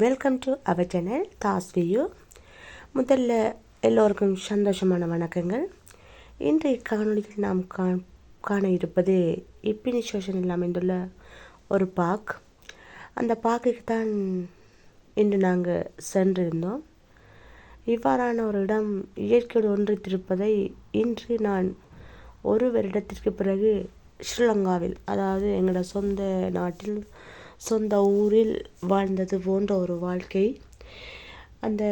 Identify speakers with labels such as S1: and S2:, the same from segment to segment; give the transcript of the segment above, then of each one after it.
S1: Welcome to our channel Das View. முதல்ல எல்லோருக்கும் சந்தோஷமான வணக்கங்கள். இன்றைய காணொலியில் நாம் காண இருப்பது இப்பினி சோஷனில் அமைந்துள்ள ஒரு பார்க். அந்த பார்க்குக்கு தான் இன்று நாங்கள் சென்றிருந்தோம். இவ்வாறான ஒரு இடம் இயற்கையோடு ஒன்றித்திருப்பதை இன்று நான் ஒரு வருடத்திற்கு பிறகு ஸ்ரீலங்காவில், அதாவது எங்களோட சொந்த நாட்டில் சொந்த ஊரில் வாழ்ந்தது போன்ற ஒரு வாழ்க்கை. அந்த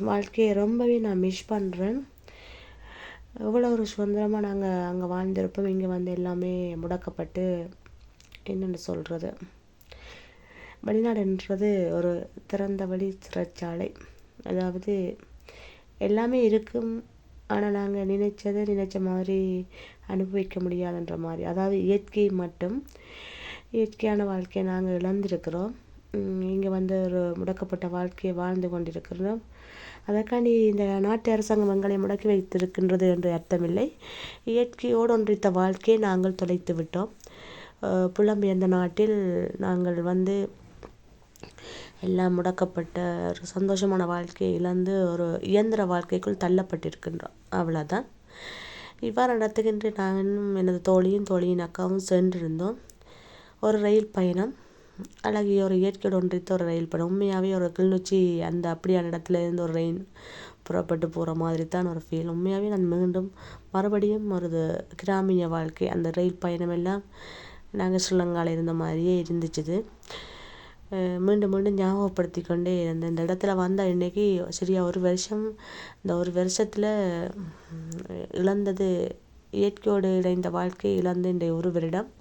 S1: வாழ்க்கையை ரொம்பவே நான் மிஸ் பண்ணுறேன். எவ்வளோ ஒரு சுதந்திரமாக நாங்கள் அங்கே வாழ்ந்திருப்போம். இங்கே வந்து எல்லாமே முடக்கப்பட்டு, என்னென்னு சொல்கிறது, வெளிநாடுன்றது ஒரு திறந்த வழி சிறைச்சாலை. அதாவது எல்லாமே இருக்கும், ஆனால் நாங்கள் நினைச்ச மாதிரி அனுபவிக்க முடியாதுன்ற மாதிரி. அதாவது இயற்கையான வாழ்க்கையை நாங்கள் இழந்திருக்கிறோம். இங்கே வந்து ஒரு முடக்கப்பட்ட வாழ்க்கையை வாழ்ந்து கொண்டிருக்கிறோம். அதற்காண்டி இந்த நாட்டு அரசாங்கம் எங்களை முடக்கி வைத்திருக்கின்றது என்று அர்த்தமில்லை. இயற்கையோடு ஒன்றித்த வாழ்க்கையை நாங்கள் தொலைத்து விட்டோம். புலம்பெயர்ந்த நாட்டில் நாங்கள் வந்து எல்லாம் முடக்கப்பட்ட ஒரு சந்தோஷமான வாழ்க்கையை இழந்து ஒரு இயந்திர வாழ்க்கைக்குள் தள்ளப்பட்டிருக்கின்றோம். அவ்வளோதான். இவ்வாறு நடத்துகின்ற நானும் எனது தோழியின் அக்காவும் சென்றிருந்தோம். ஒரு ரயில் பயணம், அழகிய ஒரு இயற்கையோடு ஒன்றித்த ஒரு ரயில் பயணம். உண்மையாகவே ஒரு கிளிநொச்சி அந்த அப்படியான இடத்துல இருந்து ஒரு ரயில் புறப்பட்டு போகிற மாதிரி தான் ஒரு ஃபீல். உண்மையாகவே நான் மறுபடியும் ஒரு கிராமிய வாழ்க்கை, அந்த ரயில் பயணம் எல்லாம் நாங்கள் ஸ்ரீலங்காவில் இருந்த மாதிரியே இருந்துச்சு. மீண்டும் ஞாபகப்படுத்தி கொண்டே இருந்தேன். இந்த இடத்துல வந்தால் இன்றைக்கி சரியா ஒரு வருஷம். இந்த ஒரு வருஷத்தில் இழந்தது, இயற்கையோடு இணைந்த வாழ்க்கையை இழந்து இன்றைய ஒரு வருடம்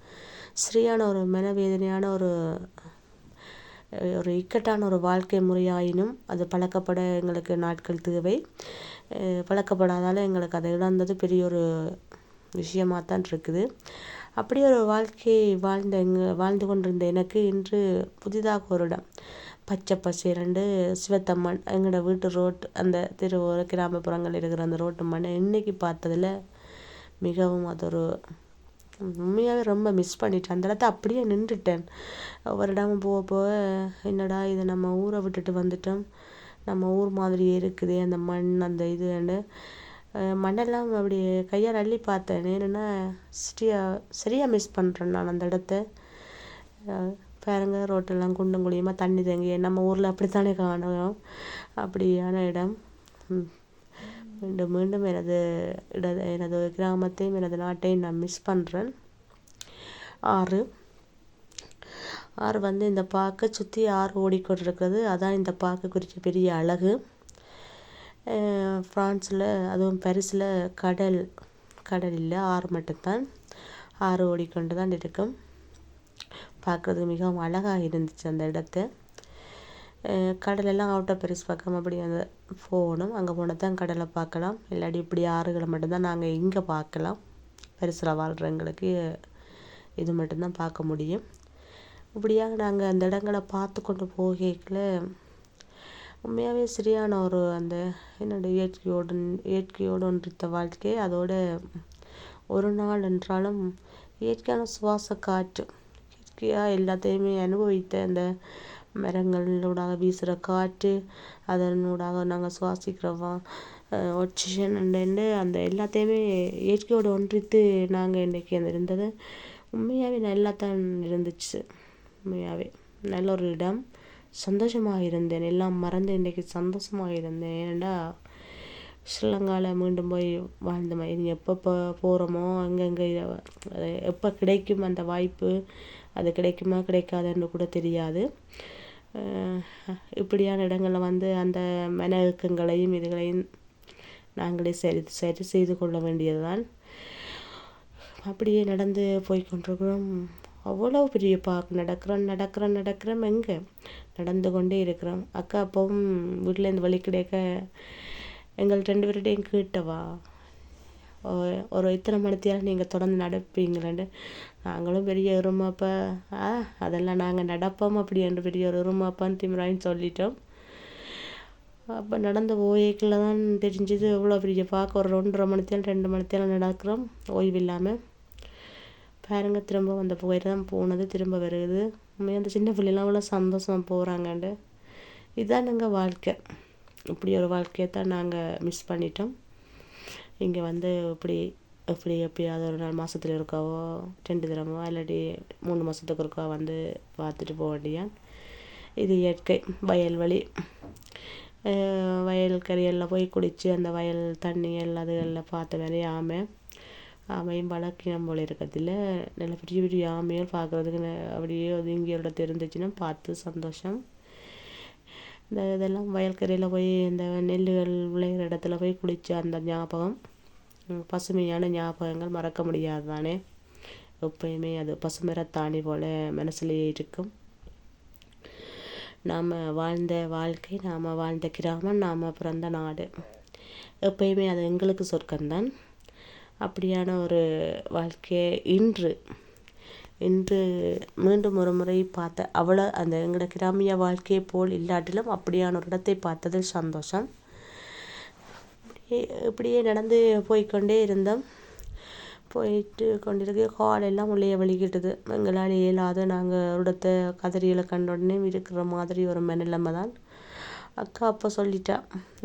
S1: சரியான ஒரு மனவேதனையான ஒரு இக்கட்டான ஒரு வாழ்க்கை முறையாயினும் அது பழக்கப்பட எங்களுக்கு நாட்கள் தேவை. பழக்கப்படாதால் எங்களுக்கு அதை இழந்தது பெரிய ஒரு விஷயமாக தான் இருக்குது. அப்படி ஒரு வாழ்க்கையை வாழ்ந்து கொண்டிருந்த எனக்கு இன்று புதிதாக ஒரு இடம், பச்சை பசேரண்டு சிவத்தம்மன், எங்களோட வீட்டு ரோட்டு, அந்த கிராமப்புறங்கள் இருக்கிற அந்த ரோட்டு மண்ணை இன்றைக்கி பார்த்ததில் மிகவும் அது ஒரு உண்மையாகவே ரொம்ப மிஸ் பண்ணிட்டேன். அந்த இடத்த அப்படியே நின்றுட்டேன். ஒவ்வொரு இடமும் போக என்னடா இது, நம்ம ஊரை விட்டுட்டு வந்துட்டோம், நம்ம ஊர் மாதிரியே இருக்குது அந்த மண், அந்த இதுன்னு மண்ணெல்லாம் அப்படி கையால் அள்ளி பார்த்தேன். ஏன்னா சரியாக மிஸ் பண்ணுறேன் நான் அந்த இடத்த. பாருங்க, ரோட்டெல்லாம் குண்டும் குழியுமாக தண்ணி தேங்கி, நம்ம ஊரில் அப்படித்தானே காணும். அப்படியான இடம். மீண்டும் எனது கிராமத்தையும் எனது நாட்டையும் நான் மிஸ் பண்ணுறேன். ஆறு வந்து இந்த பார்க்கை சுற்றி ஆறு ஓடிக்கொண்டிருக்கிறது. அதான் இந்த பார்க்க குறித்த பெரிய அழகு. ஃப்ரான்ஸில், அதுவும் பாரிஸில் கடல் இல்லை, ஆறு மட்டும்தான். ஆறு ஓடிக்கொண்டு தான் இருக்கும். பார்க்குறதுக்கு மிகவும் அழகாக இருந்துச்சு அந்த இடத்த. கடலெல்லாம் அவுட் ஆஃப் பாரிஸ் பக்கம் அப்படி அந்த போகணும். அங்கே போனால் தான் கடலை பார்க்கலாம். இல்லாட்டி இப்படி ஆறுகளை மட்டும்தான் நாங்கள் இங்கே பார்க்கலாம். பாரிஸில் வாழ்கிறவங்களுக்கு இது மட்டும்தான் பார்க்க முடியும். இப்படியாக நாங்கள் அந்த இடங்களை பார்த்து கொண்டு போகல உண்மையாகவே சரியான ஒரு அந்த என்னோட இயற்கையோடு ஒன்றித்த வாழ்க்கை. அதோட ஒரு நாள் என்றாலும் இயற்கையான சுவாச காற்று, இயற்கையாக எல்லாத்தையுமே அனுபவித்த அந்த மரங்களூடாக வீசுகிற காற்று, அதனூடாக நாங்கள் சுவாசிக்கிறோம் ஆக்சிஜன் அந்த எல்லாத்தையுமே இயற்கையோடு ஒன்றித்து நாங்கள் இன்றைக்கி அந்த இருந்தது. உண்மையாகவே நல்லா தான் இருந்துச்சு. உண்மையாகவே நல்ல ஒரு இடம். சந்தோஷமாக இருந்தேன், எல்லாம் மறந்து இன்றைக்கி சந்தோஷமாக இருந்தேன். ஏன்னா ஸ்ரீலங்காவில் மீண்டும் போய் வாழ்ந்த மாதிரி எப்போ போகிறோமோ அங்கங்கே எப்போ கிடைக்கும் அந்த வாய்ப்பு, அது கிடைக்குமா கிடைக்காதுன்னு கூட தெரியாது. இப்படியான இடங்களில் வந்து அந்த மன இயக்கங்களையும் இதுகளையும் நாங்களே சரி செய்து கொள்ள வேண்டியதுதான். அப்படியே நடந்து போய்கொண்டிருக்கிறோம். அவ்வளோ பெரிய பார்க். நடக்கிறோம் எங்கே நடந்து கொண்டே இருக்கிறோம். அக்கா அப்பவும் வீட்டிலேருந்து வழி கிடைக்க எங்கள் 2 பேருடையும் கேட்டவா, ஒரு இத்தனை மணித்தியால் நீங்கள் தொடர்ந்து நடப்பீங்களேன்னு. நாங்களும் பெரிய எருமாப்பா, அதெல்லாம் நாங்கள் நடப்போம் அப்படி என்று பெரிய ஒரு எருமாப்பான்னு திமிராயின்னு சொல்லிட்டோம். அப்போ நடந்து போய்க்குள்ள தான் தெரிஞ்சுது எவ்வளோ பெரிய பார்க்க. ஒரு 2.5 மணித்தியால் 2 மணித்தியால் நடக்கிறோம் ஓய்வு இல்லாமல். பாருங்க, திரும்ப அந்த புகையில தான் போனது, திரும்ப வருது. உண்மையாக அந்த சின்ன பிள்ளைலாம் அவ்வளோ சந்தோஷமாக போகிறாங்கண்டு. இதுதான் நாங்கள் வாழ்க்கை. இப்படி ஒரு வாழ்க்கையை தான் நாங்கள் மிஸ் பண்ணிட்டோம். இங்கே வந்து எப்படியாவது ஒரு நாள் மாதத்துல இருக்காவோ 2 தினமோ இல்லாட்டி 3 மாதத்துக்கு இருக்கா வந்து பார்த்துட்டு போக வேண்டியான். இது இயற்கை வயல்வெளி. வயல் கரையெல்லாம் போய் குளித்து அந்த வயல் தண்ணிகள் அதுகளில் பார்த்த மாதிரி ஆமையும் வளர்க்கினம் போல இருக்கிறதில்ல. நல்ல பெரிய பெரிய ஆமைகள் பார்க்குறதுக்கு அப்படியே இங்கே ஒரு இடத்து இருந்துச்சுன்னா பார்த்து சந்தோஷம். இதெல்லாம் வயல்கரையில் போய் இந்த நெல்லுகள் விளையிற இடத்துல போய் குளித்த அந்த ஞாபகம், பசுமையான ஞாபகங்கள் மறக்க முடியாது தானே. எப்பயுமே அது பசுமரத்தாணி போல் மனசுலேயே இருக்கும். நாம் வாழ்ந்த வாழ்க்கை, நாம் வாழ்ந்த கிராமம், நாம் பிறந்த நாடு, எப்பயுமே அது எங்களுக்கு சொர்க்கம்தான். அப்படியான ஒரு வாழ்க்கையை இன்று மீண்டும் ஒரு முறை பார்த்த அந்த எங்களோட கிராமிய வாழ்க்கையை போல் இல்லாட்டிலும் அப்படியான ஒரு இடத்தை பார்த்ததில் சந்தோஷம். இப்படியே நடந்து போய்கொண்டே இருந்தோம். போயிட்டு கொண்டிருக்க காலெல்லாம் உள்ளே வலிக்கிட்டுது. எங்களால் இயலாது. நாங்கள் ஒரு இடத்த கதறியில் கண்ட உடனே இருக்கிற மாதிரி ஒரு நிலைமை தான். அக்கா அப்போ சொல்லிட்டா,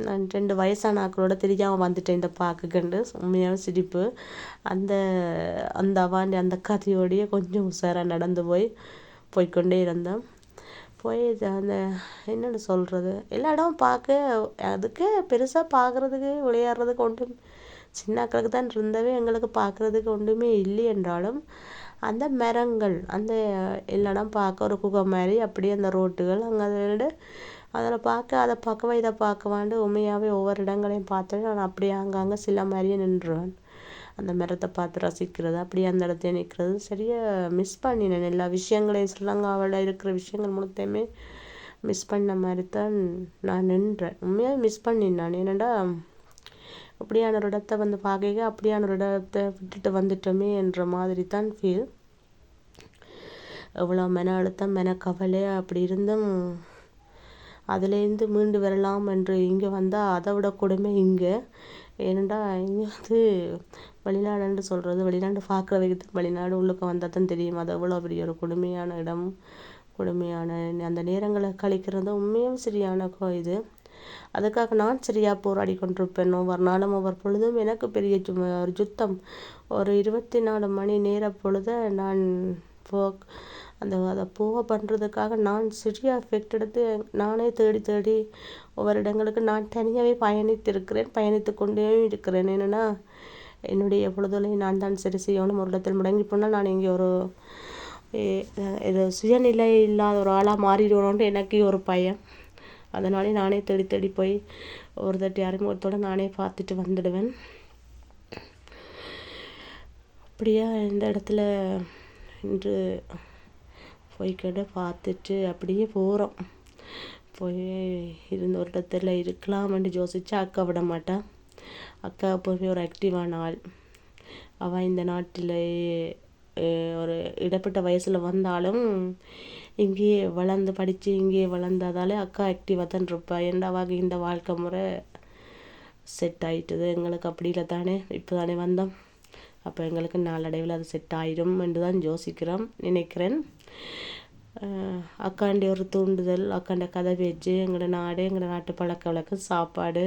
S1: நான் 2 வயசான ஆக்களோட தெரியாமல் வந்துட்டேன் இந்த பார்க்குக்கண்டு. உண்மையான சிரிப்பு. அந்த அவாண்டி அந்த கதையோடையே கொஞ்சம் உஷாராக நடந்து போய்கொண்டே இருந்தோம். போய் அந்த என்னென்னு சொல்கிறது, எல்லா இடமும் பார்க்க அதுக்கு பெருசாக பார்க்குறதுக்கு விளையாடுறதுக்கு ஒன்றும் சின்னாக்களுக்கு தான் இருந்தவே, எங்களுக்கு பார்க்குறதுக்கு ஒன்றுமே இல்லை என்றாலும் அந்த மரங்கள் அந்த எல்லா இடம் பார்க்க ஒரு குகை மாதிரி அப்படியே அந்த ரோட்டுகள் அங்கே அதை பார்க்கவா இதை பார்க்கவாண்டு உண்மையாகவே ஒவ்வொரு இடங்களையும் பார்த்து நான் அப்படியே அங்கங்கே சில மாதிரியே நின்றுவேன். அந்த மரத்தை பார்த்து ரசிக்கிறது, அப்படியே அந்த இடத்துல நிற்கிறது சரியாக மிஸ் பண்ணினேன். எல்லா விஷயங்களையும் ஸ்ரீலங்காவில் இருக்கிற விஷயங்கள் முழுத்தையுமே மிஸ் பண்ண மாதிரி தான் நான் நின்றேன். உண்மையாக மிஸ் பண்ணினேன். ஏன்னாண்டா அப்படியான ஒரு இடத்த வந்து பார்க்க அப்படியான ஒரு இடத்த விட்டுட்டு வந்துட்டோமே என்ற மாதிரி தான் ஃபீல். எவ்வளோ மன அழுத்தம் மன கவலை அப்படி இருந்தும் அதுலேருந்து மீண்டு வரலாம் என்று இங்கே வந்தால் அதை விட கொடுமை இங்கே. ஏனெண்டா இங்கே வந்து வெளிநாடுன்னு சொல்கிறது, வெளிநாடு பார்க்குற வைக்கிறது, வெளிநாடு உள்ளுக்க வந்தால் தான் தெரியும் அது எவ்வளோ பெரிய ஒரு கொடுமையான இடம். கொடுமையான அந்த நேரங்களை கழிக்கிறது உண்மையும் சரியான இது. அதுக்காக நான் சரியாக போராடி கொண்டிருப்பேன். ஒவ்வொரு நாளும் ஒவ்வொரு பொழுதும் எனக்கு பெரிய ஒரு யுத்தம். ஒரு 24 மணி நேர பொழுதை நான் அதை பண்ணுறதுக்காக நான் சரியாக எஃபெக்ட் எடுத்து நானே தேடி ஒவ்வொரு இடங்களுக்கு நான் தனியாகவே பயணித்து கொண்டே இருக்கிறேன். என்னென்னா என்னுடைய பொழுதுகளை நான் தான் சரி செய்யணும். ஒரு இடத்தில் முடங்கி போனால் நான் இங்கே ஒரு சுயநிலை இல்லாத ஒரு ஆளாக மாறிடுவோன்ட்டு எனக்கு ஒரு பயம். அதனாலே நானே தேடி போய் ஒரு தட்டி அறிமுகத்தோடு நானே பார்த்துட்டு வந்துடுவேன். அப்படியா இந்த இடத்துல இன்று போய்கிட்ட பார்த்துட்டு அப்படியே போகிறோம். போய் இருந்த ஒரு இடத்துல இருக்கலாம்னு யோசிச்சா அக்கா விட மாட்டாள். அக்கா எப்போவுமே ஒரு ஆக்டிவான ஆள். அவள் இந்த நாட்டில் ஒரு இடப்பட்ட வயசில் வந்தாலும் இங்கேயே வளர்ந்து படித்து இங்கேயே வளர்ந்ததாலே அக்கா ஆக்டிவாக தான் இருப்பாள். என்னவாக இந்த வாழ்க்கை முறை செட் ஆகிட்டுது. எங்களுக்கு அப்படி இல்லை தானே, இப்போ தானே வந்தோம். அப்போ எங்களுக்கு நாளடைவில் அது செட் ஆகிடும் என்று தான் நினைக்கிறேன். அக்காண்டி ஒரு தூண்டுதல், அக்காண்ட கதை பேச்சு, எங்களோட நாடு, எங்களோட நாட்டு பழக்க வழக்கம், சாப்பாடு,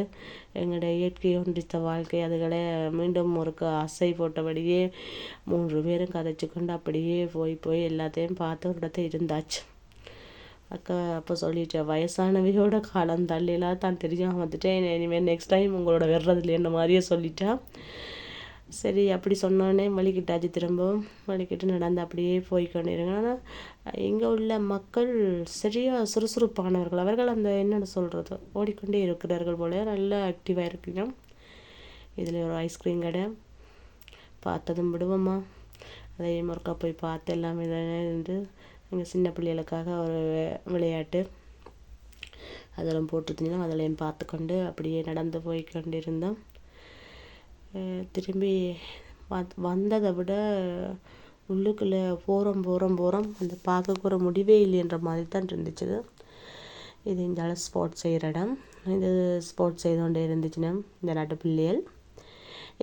S1: எங்களோட இயற்கையை ஒன்றித்த வாழ்க்கை, அதுகளை மீண்டும் ஒரு அசை போட்டபடியே 3 பேரும் கதைச்சு கொண்டு அப்படியே போய் எல்லாத்தையும் பார்த்து ஒரு இடத்த இருந்தாச்சு. அக்கா அப்போ சொல்லிட்டேன், வயசானவையோட காலம் தள்ளிலாம் தான் தெரியாமல் வந்துட்டேன். இனிமேல் நெக்ஸ்ட் டைம் உங்களோட வர்றதில்லை என்ன மாதிரியே சொல்லிட்டேன். சரி அப்படி சொன்னோடனே வலிக்கிட்டாச்சு. திரும்பவும் வலிக்கிட்டு நடந்து அப்படியே போய்கொண்டிருங்க. ஆனால் இங்கே உள்ள மக்கள் சரியாக சுறுசுறுப்பானவர்கள். அவர்கள் அந்த என்னென்னு சொல்கிறது, ஓடிக்கொண்டே இருக்கிறார்கள் போல, நல்லா ஆக்டிவாக இருக்கணும். இதில் ஒரு ஐஸ்கிரீம் கடை பார்த்ததும் விடுவோமா, அதையும் ஒருக்கா போய் பார்த்து எல்லாமே இருந்து எங்கள் சின்ன பிள்ளைகளுக்காக ஒரு விளையாட்டு அதெல்லாம் போட்டுருந்தோம். அதெல்லாம் பார்த்து கொண்டு அப்படியே நடந்து போய்கொண்டிருந்தோம். திரும்பி வந்ததை விட உள்ளுக்குள்ளே போகிறோம் அந்த பார்க்க ஒரு முடிவே இல்லைன்ற மாதிரி தான் இருந்துச்சு. இது இந்த ஸ்போர்ட்ஸ் செய்கிற இடம். இது ஸ்போர்ட்ஸ் செய்து கொண்டே இருந்துச்சுன்னா இந்த நாட்டு பிள்ளைகள்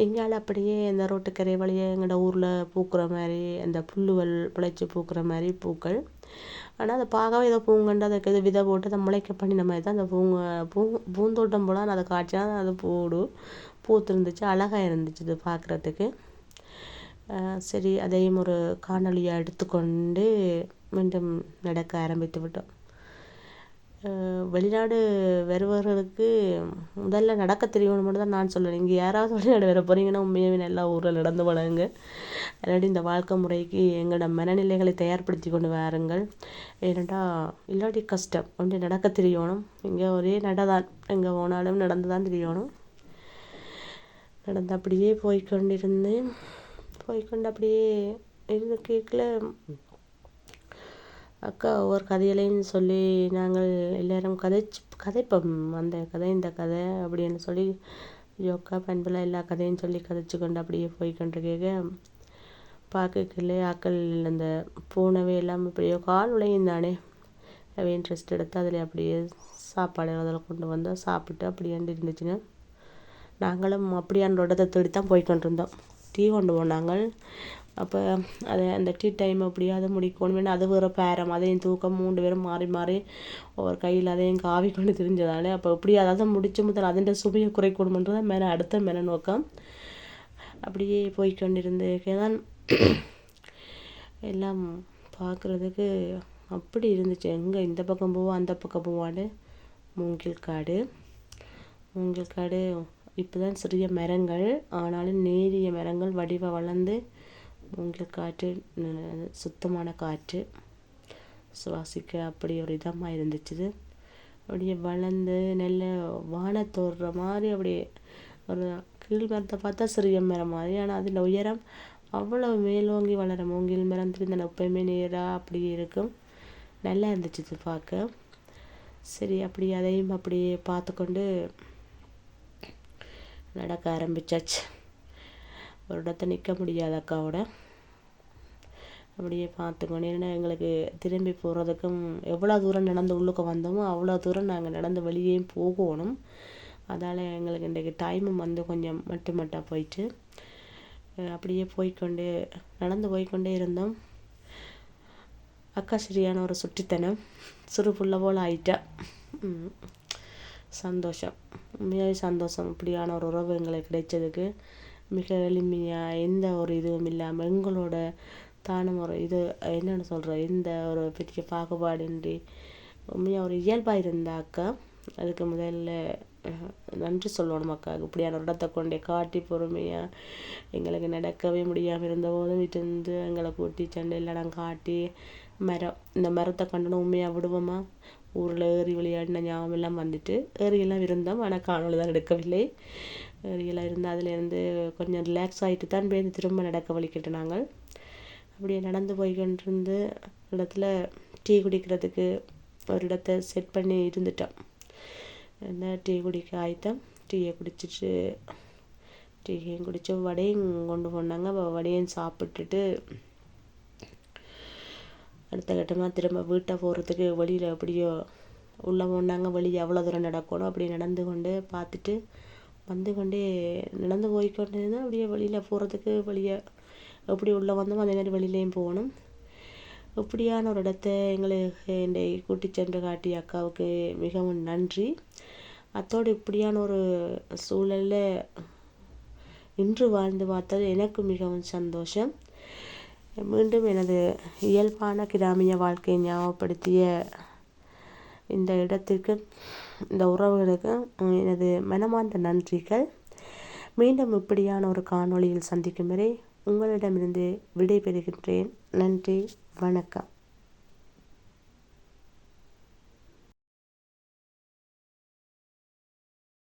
S1: எங்களால் அப்படியே இந்த ரோட்டுக்கரை வழியே எங்களோட ஊரில் பூக்கிற மாதிரி அந்த புல்லுகள் பிழைச்சி பூக்கிற மாதிரி பூக்கள் ஆனால் அதை பார்க்கவே ஏதோ பூங்கண்டு அதுக்கு இது விதை போட்டு அதை முளைக்க பண்ணின மாதிரி தான் அந்த பூந்தோட்டம் போல் அதை காய்ச்சா அது பூத்துருந்துச்சு, அழகாக இருந்துச்சு இது பார்க்குறதுக்கு. சரி, அதையும் ஒரு காணொலியாக எடுத்துக்கொண்டு மீண்டும் நடக்க ஆரம்பித்து விட்டோம். வெளிநாடு வருபவர்களுக்கு முதல்ல நடக்க தெரியணும் மட்டும் தான் நான் சொல்லுவேன். இங்கே யாராவது வெளிநாடு வர போகிறீங்கன்னா உண்மையாகவே எல்லா ஊரில் நடந்து பழகுங்க. இல்லாட்டி இந்த வாழ்க்கை முறைக்கு எங்களோட மனநிலைகளை தயார்படுத்தி கொண்டு வாருங்கள். ஏனெண்டா இல்லாட்டி கஷ்டம். ஒன்று நடக்க தெரியணும். இங்கே ஒரே நடதான், எங்கே போனாலும் நடந்து தான் தெரியணும். நடந்து அப்படியே போய்கொண்டு அப்படியே இருந்து கேட்கல அக்கா ஒவ்வொரு கதைகளையும் சொல்லி நாங்கள் எல்லோரும் கதைப்போம். அந்த கதை இந்த கதை அப்படின்னு சொல்லி யோக்கா பண்பில் எல்லா கதையும் சொல்லி கதைச்சு கொண்டு அப்படியே போய்கொண்டு கேட்க பார்க்கல ஆக்கள் அந்த பூனவே எல்லாம் இப்படியோ கால் உழையும் தானே அவை இன்ட்ரெஸ்ட் எடுத்து அதில் அப்படியே சாப்பாடு அதில் கொண்டு வந்து சாப்பிட்டு அப்படியாண்டு இருந்துச்சுங்க. நாங்களும் அப்படியான இடத்தை தேடி தான் போய்கொண்டிருந்தோம். டீ கொண்டு போனாங்க. அப்போ அந்த டீ டைம் அப்படியே அதை முடிக்கணும். அது வேறு பேரம், அதையும் தூக்கம் 3 பேரும் மாறி மாறி ஒவ்வொரு கையில் அதையும் காவி கொண்டு தெரிஞ்சதாலே அப்போ இப்படி அதாவது முடிச்சு முதல் அதிൻ്റെ சுவையை குறைக்கணுமென்றதான் அடுத்த மேலே நோக்கம். அப்படியே போய்கொண்டிருந்தேதான் எல்லாம் பார்க்குறதுக்கு அப்படி இருந்துச்சு. எங்கே இந்த பக்கம் போவோம் அந்த பக்கம் போவான்னு மூங்கில் காடு இப்போ தான் சிறிய மரங்கள், ஆனாலும் நேரிய மரங்கள் வடிவ வளர்ந்து மூங்கில் காற்று, சுத்தமான காற்று சுவாசிக்க அப்படி ஒரு இதமாக இருந்துச்சு. அப்படியே வளர்ந்து நல்ல வானத்தோடுற மாதிரி அப்படியே ஒரு கீழ் மரத்தை பார்த்தா சிறிய மரம் மாதிரி, ஆனால் அதில் உயரம் அவ்வளோ மேலோங்கி வளர மூங்கில் மரம் திருந்தன எப்பயுமே நேராக அப்படி இருக்கும். நல்லா இருந்துச்சு பார்க்க. சரி, அப்படி அதையும் அப்படியே பார்த்துக்கொண்டு நடக்க ஆரம்பித்தாச்சு. ஒரு இடத்த நிற்க முடியாத அக்காவோட அப்படியே பார்த்துக்கணும். ஏன்னா எங்களுக்கு திரும்பி போகிறதுக்கும் எவ்வளோ தூரம் நடந்து உள்ளுக்கு வந்தோமோ அவ்வளோ தூரம் நாங்கள் நடந்து வெளியே போகணும். அதால் எங்களுக்கு இன்றைக்கு டைமும் வந்து கொஞ்சம் மட்டுமட்டாக போயிட்டு அப்படியே நடந்து போய்கொண்டே இருந்தோம். அக்கா சரியான ஒரு சுட்டித்தனம், சிறு புள்ள போல் ஆயிட்டா. சந்தோஷம், உண்மையாகவே சந்தோஷம். இப்படியான ஒரு உறவு எங்களுக்கு கிடைச்சதுக்கு மிக எளிமையாக எந்த ஒரு இதுவும் இல்லாமல் எங்களோட தானும் ஒரு இது என்னென்னு சொல்கிறேன், எந்த ஒரு பெரிய பாகுபாடின்றி உண்மையாக ஒரு இயல்பாக இருந்த அக்கா. அதுக்கு முதல்ல நன்றி சொல்லணும் அக்காவுக்கு. இப்படியான ஒரு இடத்தை கொண்டே காட்டி பொறுமையாக எங்களுக்கு நடக்கவே முடியாமல் இருந்தபோதும் வீட்டிருந்து எங்களை கூட்டி சண்டையிலலாம் காட்டி இந்த மரத்தை கண்டனும் உண்மையாக விடுவோமா, ஊரில் ஏறி விளையாடின ஞாபகம் எல்லாம் வந்துட்டு ஏரியெல்லாம் இருந்தோம். ஆனால் காணொலி தான் எடுக்கவில்லை. ஏரியெல்லாம் இருந்து அதிலேருந்து கொஞ்சம் ரிலாக்ஸ் ஆகிட்டு தான் போய் திரும்ப நடக்க வலிக்கிட்டு நாங்கள் அப்படியே நடந்து போய்கொண்டிருந்து இடத்துல டீ குடிக்கிறதுக்கு ஒரு இடத்த செட் பண்ணி இருந்துட்டோம். என்ன டீ குடிக்க ஆயிட்டோம். டீயும் குடித்து வடையும் கொண்டு போனாங்க. வடையும் சாப்பிட்டுட்டு அடுத்த கட்டமாக திரும்ப வீட்டை போகிறதுக்கு வெளியில் எப்படியோ உள்ளே போனாங்க. வெளியே எவ்வளோ தூரம் நடக்கணும் அப்படி நடந்து கொண்டு பார்த்துட்டு நடந்து போய்கொண்டு இருந்தால் அப்படியே வெளியில் போகிறதுக்கு வெளியே எப்படி உள்ளே வந்தோமோ அதே மாதிரி வெளியிலையும் போகணும். இப்படியான ஒரு இடத்த என்னை கூட்டி சென்று காட்டிய அக்காவுக்கு மிகவும் நன்றி. அத்தோடு இப்படியான ஒரு சூழலில் இன்று வாழ்ந்து பார்த்தது எனக்கு மிகவும் சந்தோஷம். மீண்டும் எனது இயல்பான கிராமிய வாழ்க்கையை ஞாபகப்படுத்திய இந்த இடத்திற்கு, இந்த உறவுகளுக்கு எனது மனமார்ந்த நன்றிகள். மீண்டும் இப்படியான ஒரு காணொளியில் சந்திக்கும் வரை உங்களிடமிருந்து விடைபெறுகின்றேன். நன்றி, வணக்கம்.